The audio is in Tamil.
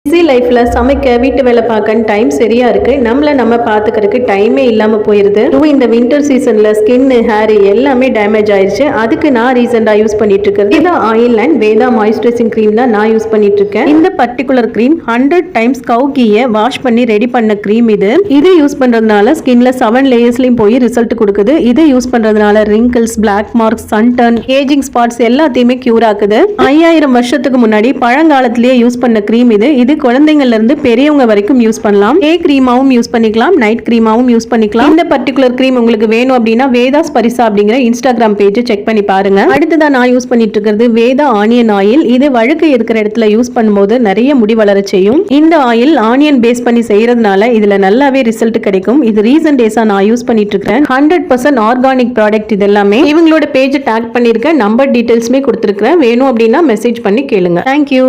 பிஸி லைஃப்ல சமைக்க வீட்டு வேலை பார்க்க டைம் சரியா இருக்கு. நம்ம பாத்துக்கிறதுக்கு டைமே இல்லாம போயிருது. இந்த வின்டர் சீசன்ல ஸ்கின் ஹேர் எல்லாமே டேமேஜ் ஆயிருச்சு. அதுக்கு நான் ரீசெண்டா யூஸ் பண்ணிட்டு இருக்கிறது Veda oil and Veda moisturising cream தான் நான் யூஸ் பண்ணிட்டு இருக்கேன். இந்த பர்டிகுலர் கிரீம் 100 டைம்ஸ் கவு கீயை வாஷ் பண்ணி ரெடி பண்ண கிரீம் இது யூஸ் பண்றதுனால ஸ்கின்ல 7 லேயர்ஸ்லயும் போய் ரிசல்ட் கொடுக்குது. இதை யூஸ் பண்றதுனால wrinkles, black marks, suntan, ageing spots எல்லாத்தையுமே கியூர் ஆக்குது. 5000 வருஷத்துக்கு முன்னாடி பழங்காலத்திலேயே யூஸ் பண்ண கிரீம் இது குழந்தைங்கள்ல இருந்து பெரியவங்க வரைக்கும் யூஸ் பண்ணலாம். டே கிரீமாவும் யூஸ் பண்ணிக்கலாம், நைட் கிரீமாவும் யூஸ் பண்ணிக்கலாம். இந்த பர்டிகுலர் கிரீம் உங்களுக்கு வேணும் அப்படின்னா வேதாஸ் பரிசா அப்படிங்கிற இன்ஸ்டாகிராம் பேஜ் செக் பண்ணி பாருங்க. அடுத்ததா நான் யூஸ் பண்ணிட்டு இருக்கிறது வேதா ஆனியன் ஆயில். இது வழுக்கை இருக்கிற இடத்துல யூஸ் பண்ணும்போது நிறைய முடி வளர செய்யும். இந்த ஆயில் ஆனியன் பேஸ் பண்ணி செய்யறதுனால இதுல நல்லாவே ரிசல்ட் கிடைக்கும். இது ரீசன்ட் டேஸா நான் யூஸ் பண்ணிட்டு இருக்கேன். 100% ஆர்கானிக் ப்ராடக்ட். இது எல்லாமே இவங்களோட பேஜ் டாக் பண்ணிருக்கேன். நம்பர் டீடைல்ஸ்மே கொடுத்திருக்கேன். வேணும் அப்படின்னா மெசேஜ் பண்ணி கேளுங்க. தேங்க்யூ.